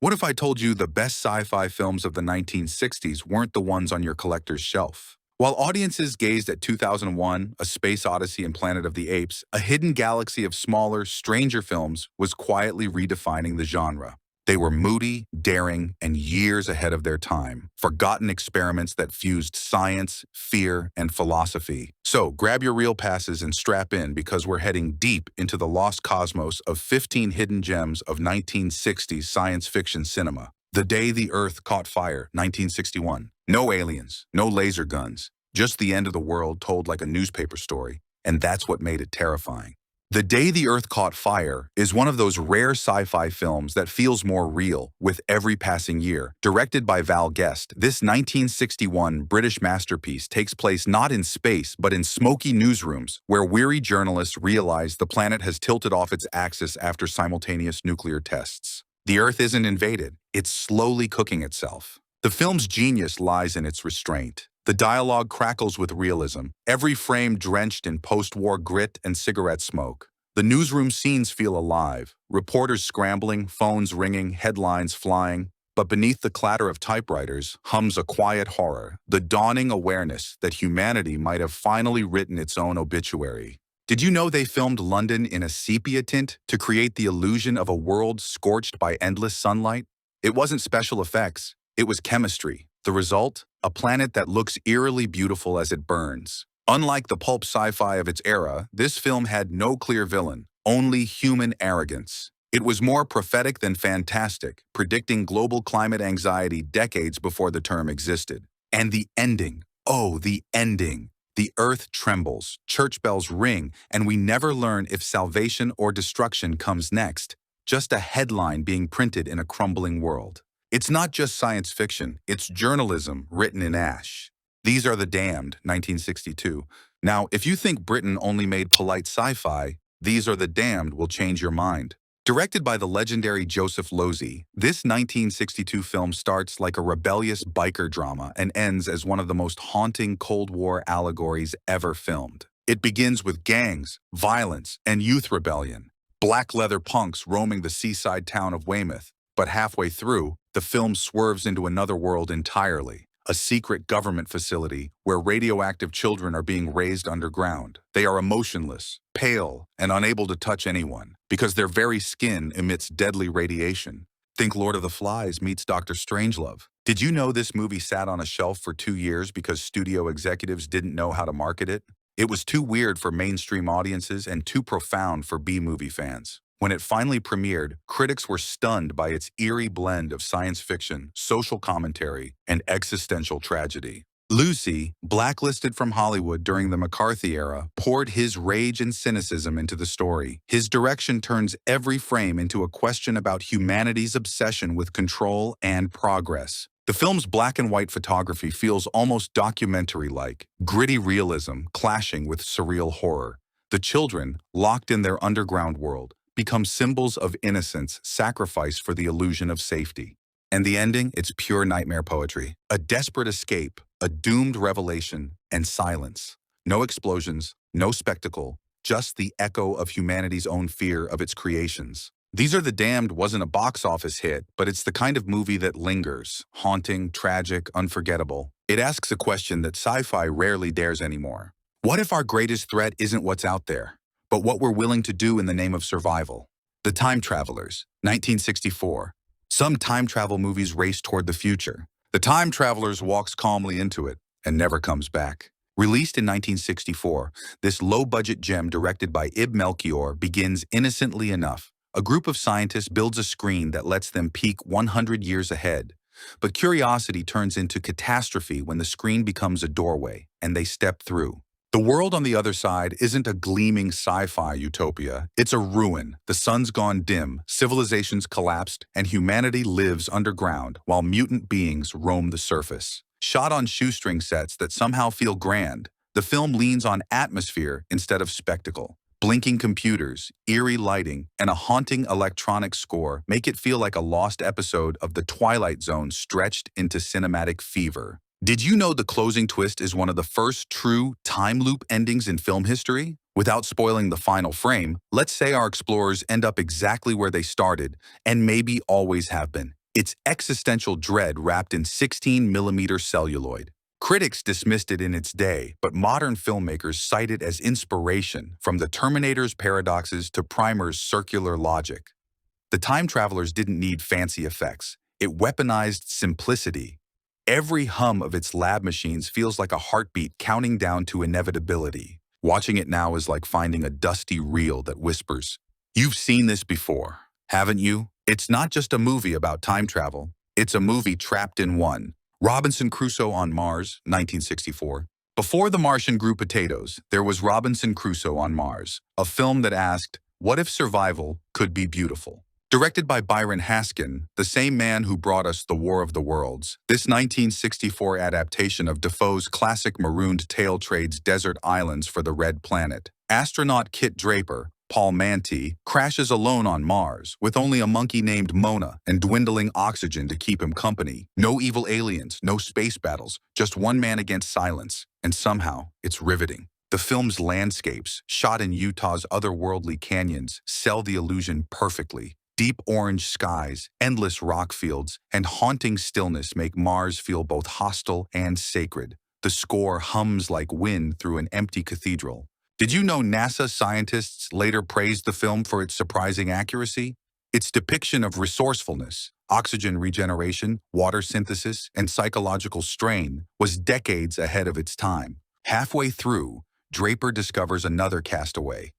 What if I told you the best sci-fi films of the 1960s weren't the ones on your collector's shelf? While audiences gazed at 2001, A Space Odyssey and Planet of the Apes, a hidden galaxy of smaller, stranger films was quietly redefining the genre. They were moody, daring, and years ahead of their time, forgotten experiments that fused science, fear, and philosophy. So grab your reel passes and strap in because we're heading deep into the lost cosmos of 15 hidden gems of 1960s science fiction cinema. The Day the Earth Caught Fire, 1961. No aliens, no laser guns, just the end of the world told like a newspaper story, and that's what made it terrifying. The Day the Earth Caught Fire is one of those rare sci-fi films that feels more real with every passing year. Directed by Val Guest, this 1961 British masterpiece takes place not in space but in smoky newsrooms where weary journalists realize the planet has tilted off its axis after simultaneous nuclear tests. The Earth isn't invaded, it's slowly cooking itself. The film's genius lies in its restraint. The dialogue crackles with realism, every frame drenched in post-war grit and cigarette smoke. The newsroom scenes feel alive, reporters scrambling, phones ringing, headlines flying. But beneath the clatter of typewriters hums a quiet horror, the dawning awareness that humanity might have finally written its own obituary. Did you know they filmed London in a sepia tint to create the illusion of a world scorched by endless sunlight? It wasn't special effects, it was chemistry. The result? A planet that looks eerily beautiful as it burns. Unlike the pulp sci-fi of its era, this film had no clear villain, only human arrogance. It was more prophetic than fantastic, predicting global climate anxiety decades before the term existed. And the ending. Oh, the ending. The earth trembles, church bells ring, and we never learn if salvation or destruction comes next. Just a headline being printed in a crumbling world. It's not just science fiction, it's journalism written in ash. These Are the Damned, 1962. Now, if you think Britain only made polite sci-fi, These Are the Damned will change your mind. Directed by the legendary Joseph Losey, this 1962 film starts like a rebellious biker drama and ends as one of the most haunting Cold War allegories ever filmed. It begins with gangs, violence, and youth rebellion. Black leather punks roaming the seaside town of Weymouth. But halfway through, the film swerves into another world entirely, a secret government facility where radioactive children are being raised underground. They are emotionless, pale, and unable to touch anyone because their very skin emits deadly radiation. Think Lord of the Flies meets Dr. Strangelove. Did you know this movie sat on a shelf for 2 years because studio executives didn't know how to market it? It was too weird for mainstream audiences and too profound for B-movie fans. When it finally premiered, critics were stunned by its eerie blend of science fiction, social commentary, and existential tragedy. Lucy, blacklisted from Hollywood during the McCarthy era, poured his rage and cynicism into the story. His direction turns every frame into a question about humanity's obsession with control and progress. The film's black and white photography feels almost documentary-like, gritty realism clashing with surreal horror. The children, locked in their underground world, become symbols of innocence sacrificed for the illusion of safety. And the ending, it's pure nightmare poetry. A desperate escape, a doomed revelation, and silence. No explosions, no spectacle, just the echo of humanity's own fear of its creations. These Are the Damned wasn't a box office hit, but it's the kind of movie that lingers, haunting, tragic, unforgettable. It asks a question that sci-fi rarely dares anymore. What if our greatest threat isn't what's out there, but what we're willing to do in the name of survival? The Time Travelers, 1964. Some time travel movies race toward the future. The time travelers walks calmly into it and never comes back. Released in 1964, this low-budget gem directed by Ib Melchior begins innocently enough. A group of scientists builds a screen that lets them peek 100 years ahead. But curiosity turns into catastrophe when the screen becomes a doorway and they step through. The world on the other side isn't a gleaming sci-fi utopia. It's a ruin. The sun's gone dim, civilizations collapsed, and humanity lives underground while mutant beings roam the surface. Shot on shoestring sets that somehow feel grand, the film leans on atmosphere instead of spectacle. Blinking computers, eerie lighting, and a haunting electronic score make it feel like a lost episode of The Twilight Zone stretched into cinematic fever. Did you know the closing twist is one of the first true time loop endings in film history? Without spoiling the final frame, let's say our explorers end up exactly where they started, and maybe always have been, It's existential dread wrapped in 16mm celluloid. Critics dismissed it in its day, but modern filmmakers cite it as inspiration, from the Terminator's paradoxes to Primer's circular logic. The time travelers didn't need fancy effects. It weaponized simplicity. Every hum of its lab machines feels like a heartbeat counting down to inevitability. Watching it now is like finding a dusty reel that whispers, "You've seen this before, haven't you?" It's not just a movie about time travel. It's a movie trapped in one. Robinson Crusoe on Mars, 1964. Before The Martian grew potatoes, there was Robinson Crusoe on Mars, a film that asked, what if survival could be beautiful? Directed by Byron Haskin, the same man who brought us The War of the Worlds, this 1964 adaptation of Defoe's classic marooned tale trades desert islands for the Red Planet. Astronaut Kit Draper, Paul Manti, crashes alone on Mars, with only a monkey named Mona and dwindling oxygen to keep him company. No evil aliens, no space battles, just one man against silence. And somehow, it's riveting. The film's landscapes, shot in Utah's otherworldly canyons, sell the illusion perfectly. Deep orange skies, endless rock fields, and haunting stillness make Mars feel both hostile and sacred. The score hums like wind through an empty cathedral. Did you know NASA scientists later praised the film for its surprising accuracy? Its depiction of resourcefulness, oxygen regeneration, water synthesis, and psychological strain was decades ahead of its time. Halfway through, Draper discovers another castaway,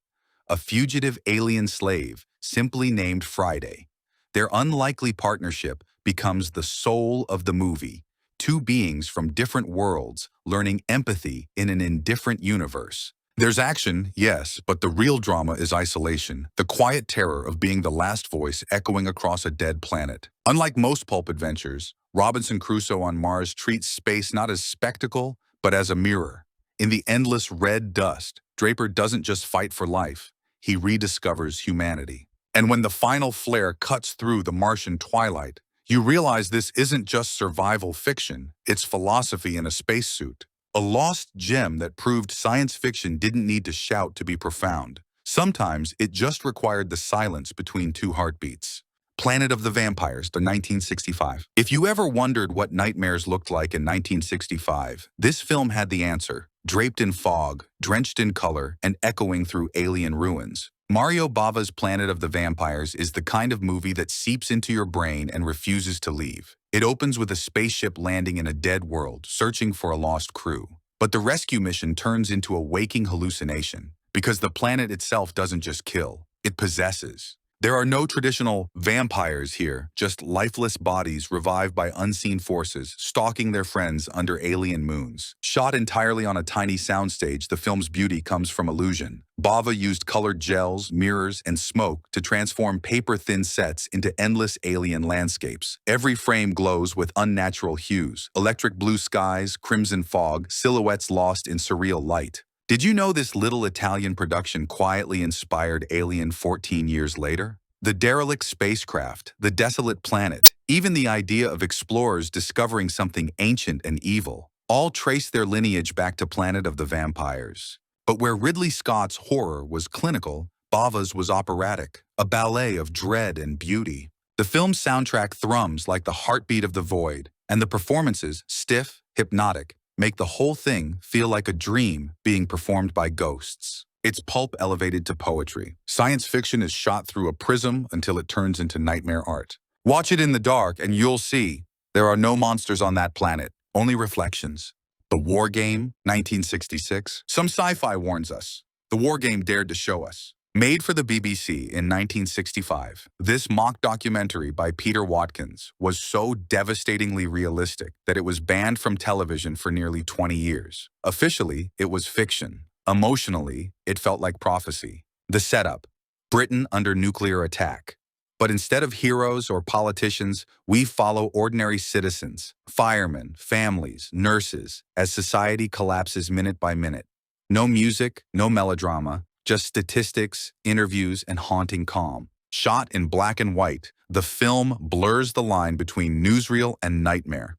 a fugitive alien slave simply named Friday. Their unlikely partnership becomes the soul of the movie, two beings from different worlds learning empathy in an indifferent universe. There's action, yes, but the real drama is isolation, the quiet terror of being the last voice echoing across a dead planet. Unlike most pulp adventures, Robinson Crusoe on Mars treats space not as spectacle, but as a mirror. In the endless red dust, Draper doesn't just fight for life, he rediscovers humanity. And when the final flare cuts through the Martian twilight, you realize this isn't just survival fiction, it's philosophy in a spacesuit. A lost gem that proved science fiction didn't need to shout to be profound. Sometimes it just required the silence between two heartbeats. Planet of the Vampires, the 1965. If you ever wondered what nightmares looked like in 1965, this film had the answer. Draped in fog, drenched in color, and echoing through alien ruins. Mario Bava's Planet of the Vampires is the kind of movie that seeps into your brain and refuses to leave. It opens with a spaceship landing in a dead world, searching for a lost crew. But the rescue mission turns into a waking hallucination, because the planet itself doesn't just kill, it possesses. There are no traditional vampires here, just lifeless bodies revived by unseen forces, stalking their friends under alien moons. Shot entirely on a tiny soundstage, the film's beauty comes from illusion. Bava used colored gels, mirrors, and smoke to transform paper-thin sets into endless alien landscapes. Every frame glows with unnatural hues, electric blue skies, crimson fog, silhouettes lost in surreal light. Did you know this little Italian production quietly inspired Alien 14 years later? The derelict spacecraft, the desolate planet, even the idea of explorers discovering something ancient and evil, all trace their lineage back to Planet of the Vampires. But where Ridley Scott's horror was clinical, Bava's was operatic, a ballet of dread and beauty. The film's soundtrack thrums like the heartbeat of the void, and the performances, stiff, hypnotic, make the whole thing feel like a dream being performed by ghosts. It's pulp elevated to poetry. Science fiction is shot through a prism until it turns into nightmare art. Watch it in the dark and you'll see there are no monsters on that planet, only reflections. The War Game, 1966. Some sci-fi warns us. The War Game dared to show us. Made for the BBC in 1965, this mock documentary by Peter Watkins was so devastatingly realistic that it was banned from television for nearly 20 years. Officially, it was fiction. Emotionally, it felt like prophecy. The setup: Britain under nuclear attack. But instead of heroes or politicians, we follow ordinary citizens, firemen, families, nurses, as society collapses minute by minute. No music, no melodrama, just statistics, interviews, and haunting calm. Shot in black and white, the film blurs the line between newsreel and nightmare.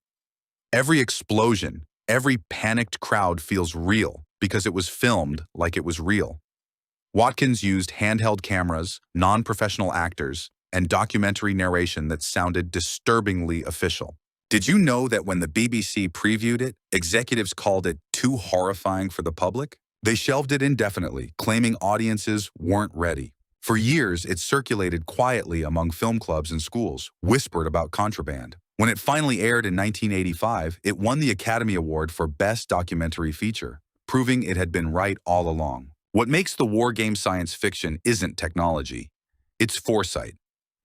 Every explosion, every panicked crowd feels real because it was filmed like it was real. Watkins used handheld cameras, non-professional actors, and documentary narration that sounded disturbingly official. Did you know that when the BBC previewed it, executives called it too horrifying for the public? They shelved it indefinitely, claiming audiences weren't ready. For years, it circulated quietly among film clubs and schools, whispered about contraband. When it finally aired in 1985, it won the Academy Award for Best Documentary Feature, proving it had been right all along. What makes the war game science fiction isn't technology. It's foresight.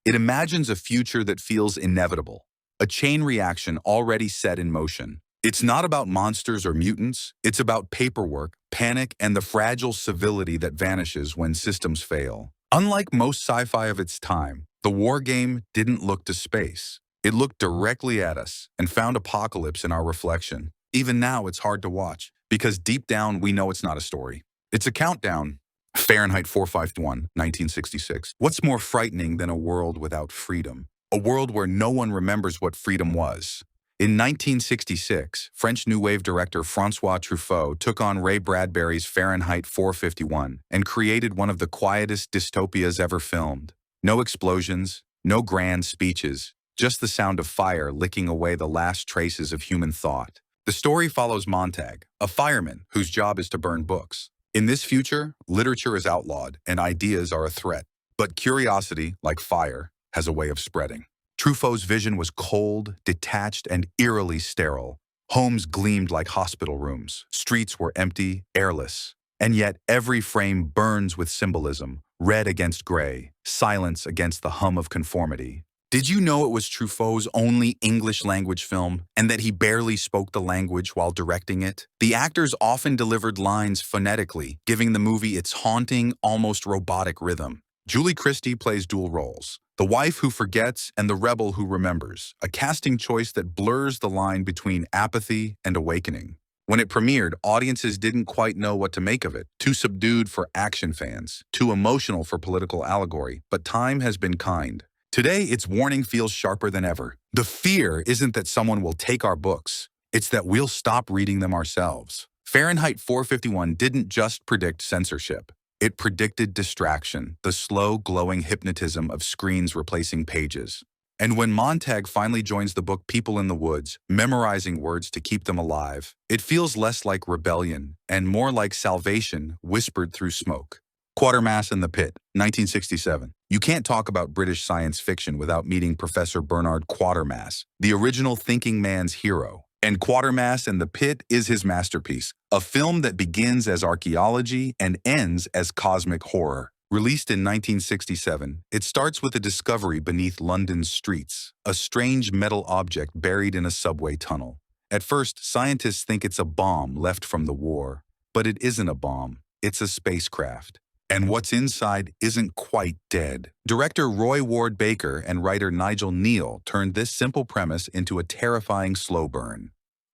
It imagines a future that feels inevitable, a chain reaction already set in motion. It's not about monsters or mutants. It's about paperwork, panic, and the fragile civility that vanishes when systems fail. Unlike most sci-fi of its time, the war game didn't look to space. It looked directly at us and found apocalypse in our reflection. Even now, it's hard to watch, because deep down, we know it's not a story. It's a countdown. Fahrenheit 451, 1966. What's more frightening than a world without freedom? A world where no one remembers what freedom was. In 1966, French New Wave director François Truffaut took on Ray Bradbury's Fahrenheit 451 and created one of the quietest dystopias ever filmed. No explosions, no grand speeches, just the sound of fire licking away the last traces of human thought. The story follows Montag, a fireman whose job is to burn books. In this future, literature is outlawed and ideas are a threat. But curiosity, like fire, has a way of spreading. Truffaut's vision was cold, detached, and eerily sterile. Homes gleamed like hospital rooms. Streets were empty, airless. And yet every frame burns with symbolism, red against gray, silence against the hum of conformity. Did you know it was Truffaut's only English-language film and that he barely spoke the language while directing it? The actors often delivered lines phonetically, giving the movie its haunting, almost robotic rhythm. Julie Christie plays dual roles, the wife who forgets and the rebel who remembers, a casting choice that blurs the line between apathy and awakening. When it premiered, audiences didn't quite know what to make of it. Too subdued for action fans, too emotional for political allegory, but time has been kind. Today, its warning feels sharper than ever. The fear isn't that someone will take our books. It's that we'll stop reading them ourselves. Fahrenheit 451 didn't just predict censorship. It predicted distraction, the slow, glowing hypnotism of screens replacing pages. And when Montag finally joins the book People in the Woods, memorizing words to keep them alive, it feels less like rebellion and more like salvation whispered through smoke. Quatermass and the Pit, 1967. You can't talk about British science fiction without meeting Professor Bernard Quatermass, the original thinking man's hero. And Quatermass and the Pit is his masterpiece, a film that begins as archaeology and ends as cosmic horror. Released in 1967, it starts with a discovery beneath London's streets, a strange metal object buried in a subway tunnel. At first, scientists think it's a bomb left from the war, but it isn't a bomb, it's a spacecraft. And what's inside isn't quite dead. Director Roy Ward Baker and writer Nigel Neal turned this simple premise into a terrifying slow burn.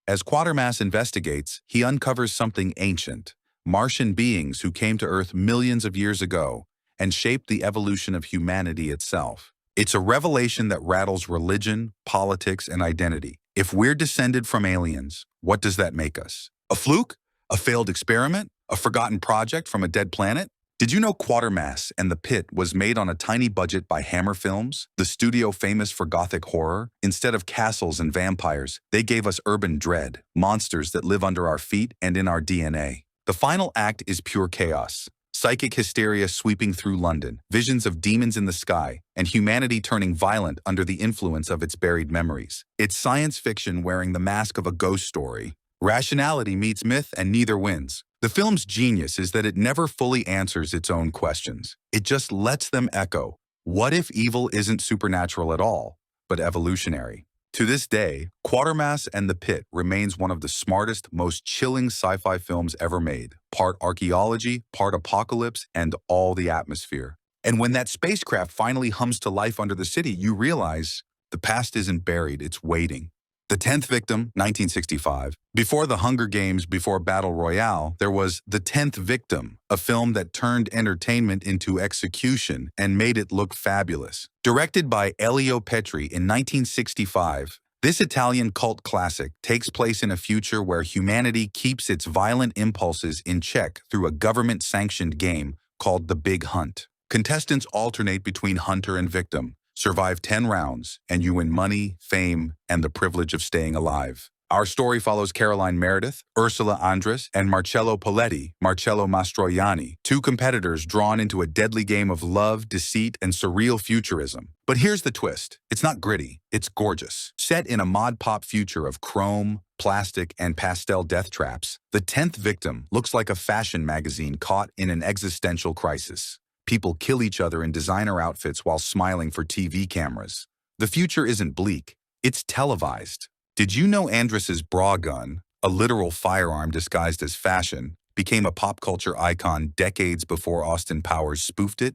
As Quatermass investigates, he uncovers something ancient, Martian beings who came to Earth millions of years ago and shaped the evolution of humanity itself. It's a revelation that rattles religion, politics, and identity. If we're descended from aliens, what does that make us? A fluke? A failed experiment? A forgotten project from a dead planet? Did you know Quatermass and the Pit was made on a tiny budget by Hammer Films, the studio famous for gothic horror? Instead of castles and vampires, they gave us urban dread, monsters that live under our feet and in our DNA. The final act is pure chaos. Psychic hysteria sweeping through London, visions of demons in the sky, and humanity turning violent under the influence of its buried memories. It's science fiction wearing the mask of a ghost story. Rationality meets myth and neither wins. The film's genius is that it never fully answers its own questions. It just lets them echo. What if evil isn't supernatural at all, but evolutionary? To this day, Quatermass and the Pit remains one of the smartest, most chilling sci-fi films ever made. Part archaeology, part apocalypse, and all the atmosphere. And when that spacecraft finally hums to life under the city, you realize the past isn't buried, it's waiting. The 10th Victim, 1965. Before The Hunger Games, before Battle Royale, there was The 10th Victim, a film that turned entertainment into execution and made it look fabulous. Directed by Elio Petri in 1965, this Italian cult classic takes place in a future where humanity keeps its violent impulses in check through a government-sanctioned game called The Big Hunt. Contestants alternate between hunter and victim, Survive 10 rounds, and you win money, fame, and the privilege of staying alive. Our story follows Caroline Meredith, Ursula Andress, and Marcello Mastroianni, two competitors drawn into a deadly game of love, deceit, and surreal futurism. But here's the twist. It's not gritty, it's gorgeous. Set in a mod-pop future of chrome, plastic, and pastel death traps, the 10th victim looks like a fashion magazine caught in an existential crisis. People kill each other in designer outfits while smiling for TV cameras. The future isn't bleak, it's televised. Did you know Andress's bra gun, a literal firearm disguised as fashion, became a pop culture icon decades before Austin Powers spoofed it?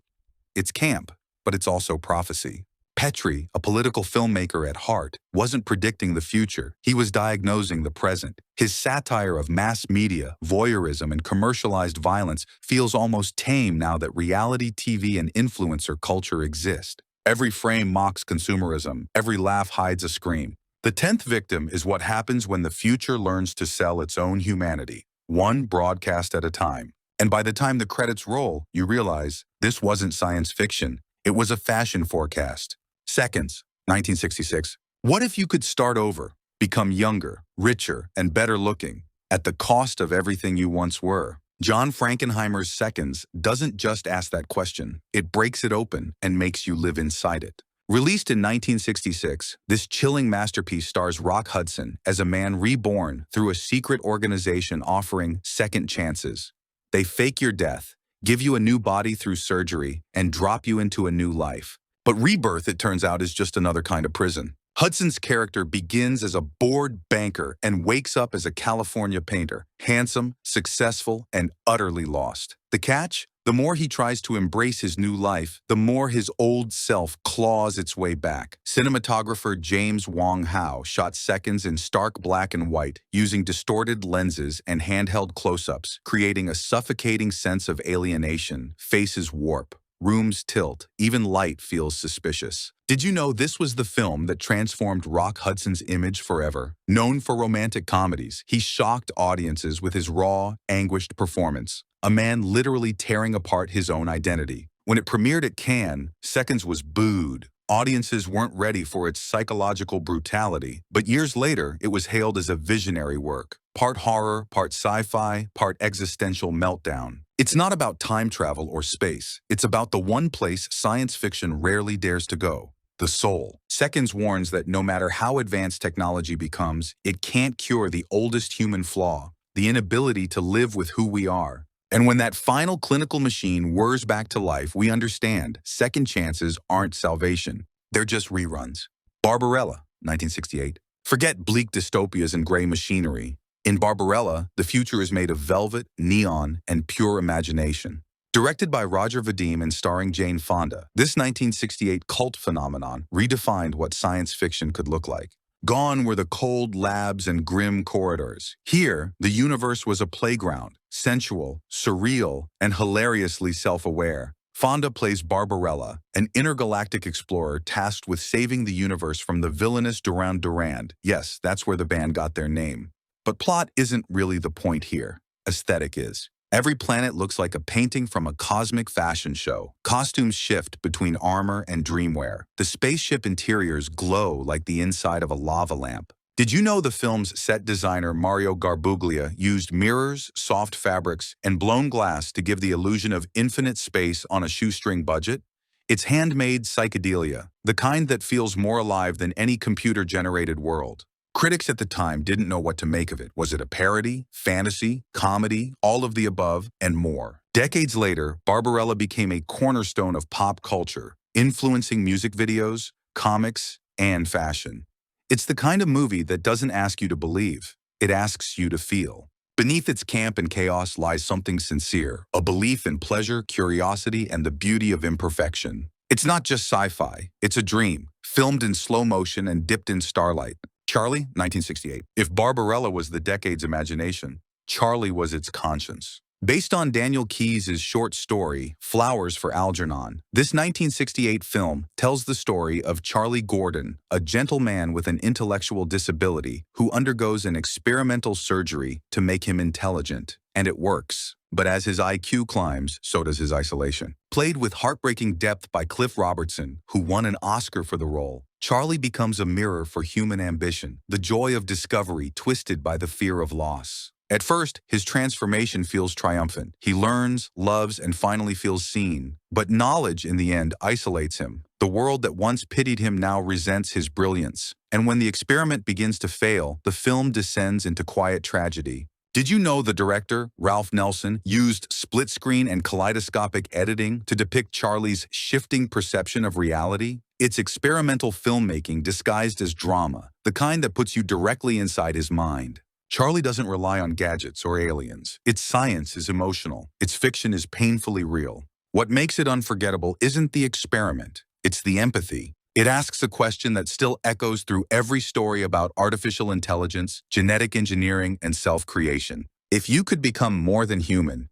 It's camp, but it's also prophecy. Petrie, a political filmmaker at heart, wasn't predicting the future. He was diagnosing the present. His satire of mass media, voyeurism, and commercialized violence feels almost tame now that reality TV and influencer culture exist. Every frame mocks consumerism. Every laugh hides a scream. The 10th victim is what happens when the future learns to sell its own humanity, one broadcast at a time. And by the time the credits roll, you realize this wasn't science fiction. It was a fashion forecast. Seconds, 1966. What if you could start over, become younger, richer, and better looking, at the cost of everything you once were? John Frankenheimer's Seconds doesn't just ask that question. It breaks it open and makes you live inside it. Released in 1966, this chilling masterpiece stars Rock Hudson as a man reborn through a secret organization offering second chances. They fake your death, give you a new body through surgery, and drop you into a new life. But rebirth, it turns out, is just another kind of prison. Hudson's character begins as a bored banker and wakes up as a California painter, handsome, successful, and utterly lost. The catch? The more he tries to embrace his new life, the more his old self claws its way back. Cinematographer James Wong Howe shot Seconds in stark black and white, using distorted lenses and handheld close-ups, creating a suffocating sense of alienation. Faces warp, rooms tilt, even light feels suspicious. Did you know this was the film that transformed Rock Hudson's image forever? Known for romantic comedies, he shocked audiences with his raw, anguished performance. A man literally tearing apart his own identity. When it premiered at Cannes, Seconds was booed. Audiences weren't ready for its psychological brutality, but years later, it was hailed as a visionary work. Part horror, part sci-fi, part existential meltdown. It's not about time travel or space. It's about the one place science fiction rarely dares to go: the soul. Seconds warns that no matter how advanced technology becomes, it can't cure the oldest human flaw, the inability to live with who we are. And when that final clinical machine whirs back to life, we understand second chances aren't salvation. They're just reruns. Barbarella, 1968. Forget bleak dystopias and gray machinery. In Barbarella, the future is made of velvet, neon, and pure imagination. Directed by Roger Vadim and starring Jane Fonda, this 1968 cult phenomenon redefined what science fiction could look like. Gone were the cold labs and grim corridors. Here, the universe was a playground, sensual, surreal, and hilariously self-aware. Fonda plays Barbarella, an intergalactic explorer tasked with saving the universe from the villainous Duran Duran. Yes, that's where the band got their name. But plot isn't really the point here. Aesthetic is. Every planet looks like a painting from a cosmic fashion show. Costumes shift between armor and dreamwear. The spaceship interiors glow like the inside of a lava lamp. Did you know the film's set designer Mario Garbuglia used mirrors, soft fabrics, and blown glass to give the illusion of infinite space on a shoestring budget? It's handmade psychedelia, the kind that feels more alive than any computer-generated world. Critics at the time didn't know what to make of it. Was it a parody, fantasy, comedy, all of the above, and more? Decades later, Barbarella became a cornerstone of pop culture, influencing music videos, comics, and fashion. It's the kind of movie that doesn't ask you to believe, it asks you to feel. Beneath its camp and chaos lies something sincere, a belief in pleasure, curiosity, and the beauty of imperfection. It's not just sci-fi, it's a dream, filmed in slow motion and dipped in starlight. Charlie, 1968. If Barbarella was the decade's imagination, Charlie was its conscience. Based on Daniel Keyes' short story, Flowers for Algernon, this 1968 film tells the story of Charlie Gordon, a gentleman with an intellectual disability who undergoes an experimental surgery to make him intelligent. And it works. But as his IQ climbs, so does his isolation. Played with heartbreaking depth by Cliff Robertson, who won an Oscar for the role, Charlie becomes a mirror for human ambition, the joy of discovery twisted by the fear of loss. At first, his transformation feels triumphant. He learns, loves, and finally feels seen. But knowledge, in the end, isolates him. The world that once pitied him now resents his brilliance. And when the experiment begins to fail, the film descends into quiet tragedy. Did you know the director, Ralph Nelson, used split-screen and kaleidoscopic editing to depict Charlie's shifting perception of reality? It's experimental filmmaking disguised as drama, the kind that puts you directly inside his mind. Charlie doesn't rely on gadgets or aliens. Its science is emotional. Its fiction is painfully real. What makes it unforgettable isn't the experiment, it's the empathy. It asks a question that still echoes through every story about artificial intelligence, genetic engineering, and self-creation. If you could become more than human,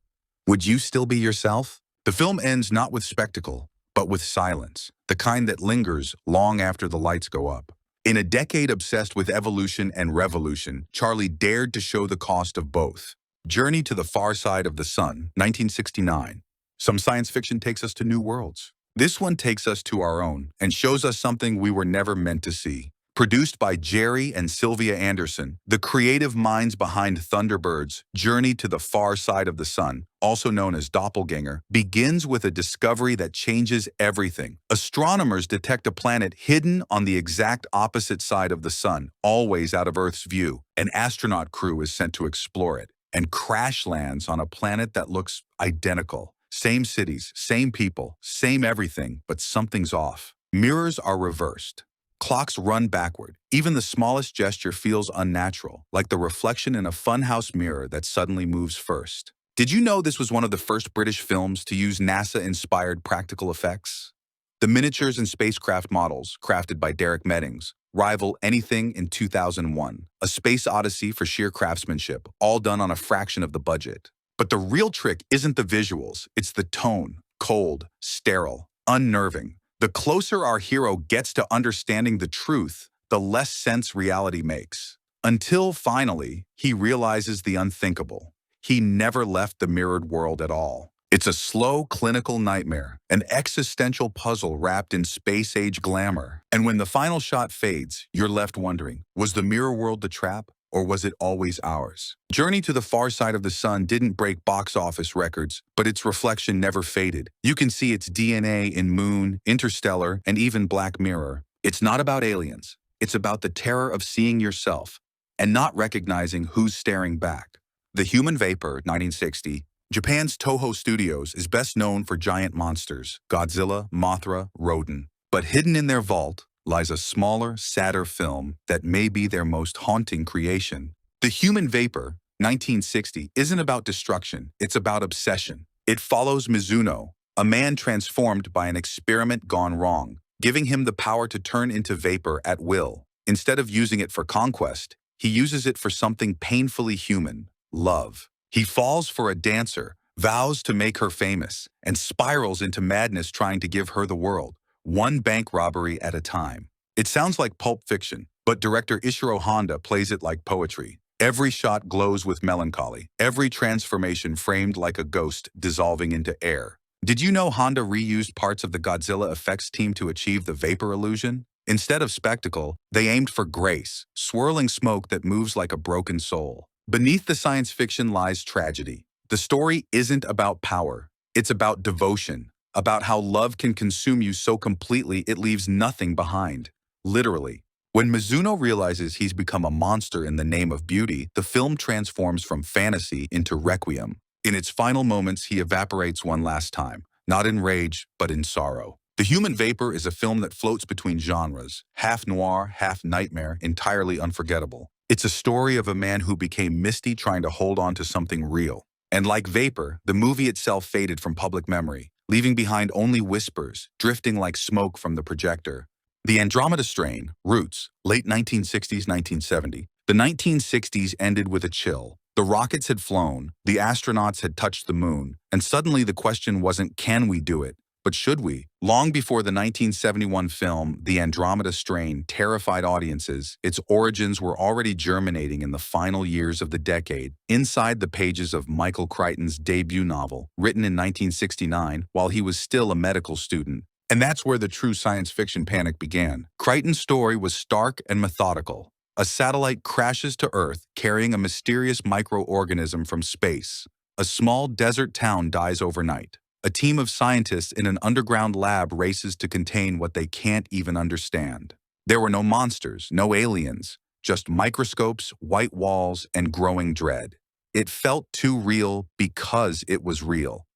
would you still be yourself? The film ends not with spectacle, but with silence, the kind that lingers long after the lights go up. In a decade obsessed with evolution and revolution, Charlie dared to show the cost of both. Journey to the Far Side of the Sun, 1969. Some science fiction takes us to new worlds. This one takes us to our own and shows us something we were never meant to see. Produced by Jerry and Sylvia Anderson, the creative minds behind Thunderbirds, Journey to the Far Side of the Sun, also known as Doppelganger, begins with a discovery that changes everything. Astronomers detect a planet hidden on the exact opposite side of the sun, always out of Earth's view. An astronaut crew is sent to explore it and crash lands on a planet that looks identical. Same cities, same people, same everything, but something's off. Mirrors are reversed. Clocks run backward. Even the smallest gesture feels unnatural, like the reflection in a funhouse mirror that suddenly moves first. Did you know this was one of the first British films to use NASA-inspired practical effects? The miniatures and spacecraft models, crafted by Derek Mettings, rival anything in 2001, a space odyssey for sheer craftsmanship, all done on a fraction of the budget. But the real trick isn't the visuals, it's the tone. Cold, sterile, unnerving. The closer our hero gets to understanding the truth, the less sense reality makes. Until finally, he realizes the unthinkable. He never left the mirrored world at all. It's a slow, clinical nightmare, an existential puzzle wrapped in space-age glamour. And when the final shot fades, you're left wondering, was the mirror world the trap? Or was it always ours? Journey to the Far Side of the Sun didn't break box office records, but its reflection never faded. You can see its DNA in Moon, Interstellar, and even Black Mirror. It's not about aliens. It's about the terror of seeing yourself and not recognizing who's staring back. The Human Vapor, 1960, Japan's Toho Studios is best known for giant monsters, Godzilla, Mothra, Rodan. But hidden in their vault lies a smaller, sadder film that may be their most haunting creation. The Human Vapor, 1960, isn't about destruction, it's about obsession. It follows Mizuno, a man transformed by an experiment gone wrong, giving him the power to turn into vapor at will. Instead of using it for conquest, he uses it for something painfully human, love. He falls for a dancer, vows to make her famous, and spirals into madness trying to give her the world, one bank robbery at a time. It sounds like Pulp Fiction, but director Ishiro Honda plays it like poetry. Every shot glows with melancholy, every transformation framed like a ghost dissolving into air. Did you know Honda reused parts of the Godzilla effects team to achieve the vapor illusion? Instead of spectacle, they aimed for grace, swirling smoke that moves like a broken soul. Beneath the science fiction lies tragedy. The story isn't about power, it's about devotion. About how love can consume you so completely it leaves nothing behind. Literally. When Mizuno realizes he's become a monster in the name of beauty, the film transforms from fantasy into requiem. In its final moments, he evaporates one last time, not in rage, but in sorrow. The Human Vapor is a film that floats between genres, half noir, half nightmare, entirely unforgettable. It's a story of a man who became misty trying to hold on to something real. And like Vapor, the movie itself faded from public memory, leaving behind only whispers, drifting like smoke from the projector. The Andromeda Strain, Roots, late 1960s, 1970. The 1960s ended with a chill. The rockets had flown, the astronauts had touched the moon, and suddenly the question wasn't, can we do it? But should we? Long before the 1971 film The Andromeda Strain terrified audiences, its origins were already germinating in the final years of the decade, inside the pages of Michael Crichton's debut novel, written in 1969 while he was still a medical student. And that's where the true science fiction panic began. Crichton's story was stark and methodical. A satellite crashes to Earth carrying a mysterious microorganism from space. A small desert town dies overnight. A team of scientists in an underground lab races to contain what they can't even understand. There were no monsters, no aliens, just microscopes, white walls, and growing dread. It felt too real because it was real.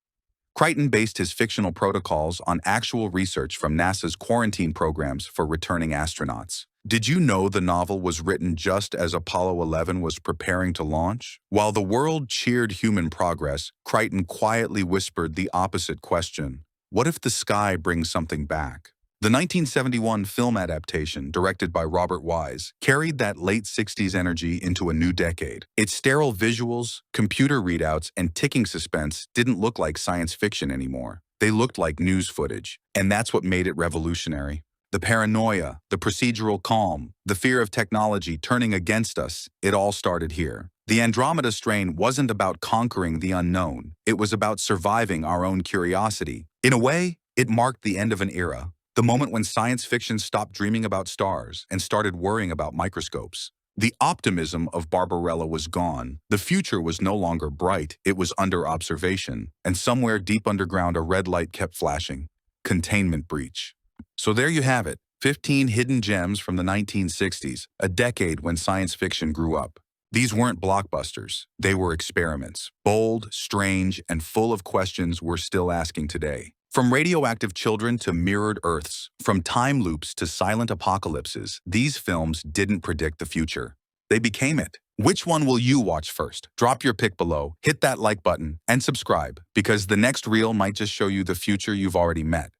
Crichton based his fictional protocols on actual research from NASA's quarantine programs for returning astronauts. Did you know the novel was written just as Apollo 11 was preparing to launch? While the world cheered human progress, Crichton quietly whispered the opposite question. What if the sky brings something back? The 1971 film adaptation, directed by Robert Wise, carried that late 60s energy into a new decade. Its sterile visuals, computer readouts, and ticking suspense didn't look like science fiction anymore. They looked like news footage, and that's what made it revolutionary. The paranoia, the procedural calm, the fear of technology turning against us, it all started here. The Andromeda Strain wasn't about conquering the unknown. It was about surviving our own curiosity. In a way, it marked the end of an era, the moment when science fiction stopped dreaming about stars and started worrying about microscopes. The optimism of Barbarella was gone. The future was no longer bright, it was under observation. And somewhere deep underground, a red light kept flashing. Containment breach. So there you have it, 15 hidden gems from the 1960s, a decade when science fiction grew up. These weren't blockbusters, they were experiments, bold, strange, and full of questions we're still asking today. From radioactive children to mirrored Earths, from time loops to silent apocalypses, these films didn't predict the future. They became it. Which one will you watch first? Drop your pick below, hit that like button, and subscribe, because the next reel might just show you the future you've already met.